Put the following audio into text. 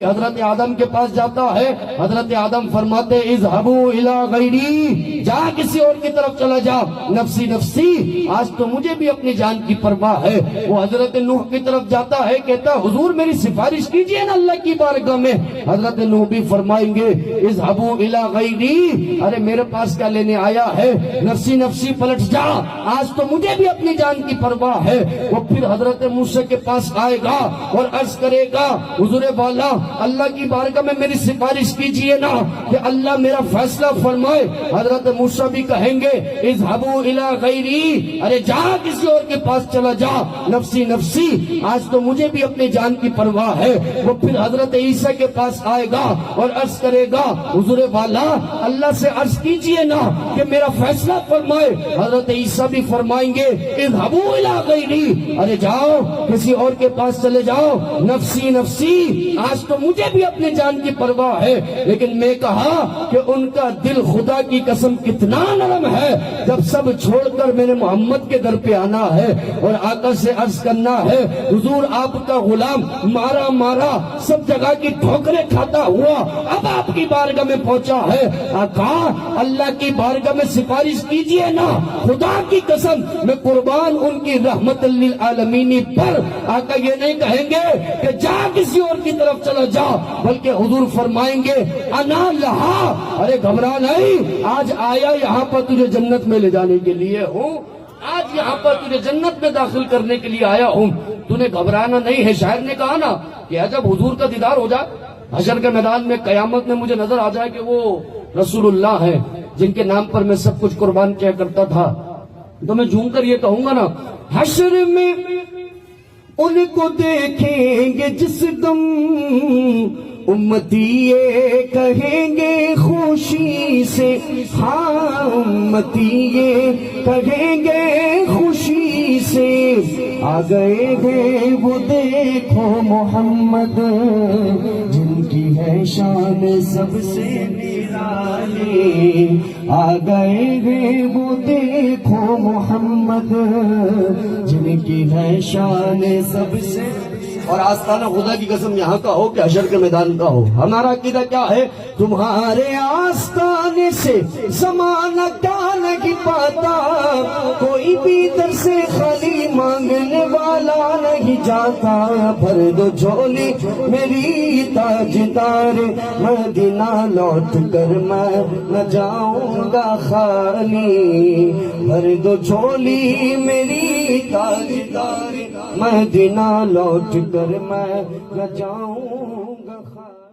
حضرت آدم کے پاس جاتا ہے، حضرت آدم فرماتے اذهبوا الى غیری، جا کسی اور کی طرف چلا جا، نفسی نفسی، آج تو مجھے بھی اپنی جان کی پرواہ ہے۔ وہ حضرت نوح کی طرف جاتا ہے، کہتا حضور میری سفارش کیجئے نا اللہ کی بارگاہ میں۔ حضرت نوح بھی فرمائیں گے اذهبوا الى غیری، ارے میرے پاس کیا لینے آیا ہے، نفسی نفسی پلٹ جا، آج تو مجھے بھی اپنی جان کی پرواہ ہے۔ وہ پھر حضرت موسیٰ کے پاس آئے گا اور عرض کرے گا حضور والا اللہ کی بارگاہ میں میری سفارش کیجئے نا کہ اللہ میرا فیصلہ فرمائے۔ حضرت موسیٰ بھی کہیں گے اذهبوا الى غیری، ارے جا کسی اور کے پاس چلا جا، نفسی نفسی، آج تو مجھے بھی اپنی جان کی پرواہ ہے۔ وہ پھر حضرت عیسیٰ کے پاس آئے گا اور عرض کرے گا حضور والا اللہ سے عرض کیجئے نا کہ میرا فیصلہ فرمائے۔ حضرت عیسیٰ بھی فرمائیں گے اذهبوا الى غیری، ارے جاؤ کسی اور کے پاس چلے جاؤ، نفسی نفسی، آج تو مجھے بھی اپنے جان کی پرواہ ہے۔ لیکن میں کہا کہ ان کا دل خدا کی قسم کتنا نرم ہے، جب سب چھوڑ کر میرے محمد کے در پہ آنا ہے اور آقا سے عرض کرنا ہے حضور آپ کا غلام مارا مارا سب جگہ کی ٹھوکریں کھاتا ہوا اب آپ کی بارگاہ میں پہنچا ہے، آقا اللہ کی بارگاہ میں سفارش کیجئے نا، خدا کی قسم میں قربان ان کی رحمت للعالمین پر۔ آقا یہ نہیں کہیں گے کہ جا کسی اور کی طرف چلا جا، بلکہ حضور فرمائیں گے انا لہا، ارے گھبرا نہیں، آج آیا یہاں پر تجھے جنت میں لے جانے کے لیے ہوں، آج یہاں پر تجھے جنت میں داخل کرنے کے لیے آیا ہوں، تُونے گھبرانا نہیں ہے۔ شاعر نے کہا نا کہ جب حضور کا دیدار ہو جائے حشر کے میدان میں قیامت میں مجھے نظر آ جائے کہ وہ رسول اللہ ہیں جن کے نام پر میں سب کچھ قربان کیا کرتا تھا، تو میں جھوم کر یہ کہوں گا نا حشر میں ان کو دیکھیں گے جس دم امتی یہ کہیں گے خوشی سے، ہاں امتی یہ کہیں گے خوشی سے، آ گئے ہیں وہ دیکھو محمد جن کی ہے شان سب سے نرالی، آ گئے ہیں وہ دیکھو محمد جن کی ہے شان سب سے۔ اور آستانہ خدا کی قسم یہاں کا ہو کہ حشر کے میدان کا ہو، ہمارا عقیدہ کیا ہے، تمہارے آستانے سے زمانہ کیا نہیں پاتا، کوئی بھی در سے خالی مانگنے والا نہیں جاتا، بھر دو جھولی میری تاجدار مدینہ لوٹ کر میں نہ جاؤں گا خالی، بھر دو جھولی میری تاجدار مدینہ لوٹ کر میں نہ جاؤں گا خالی۔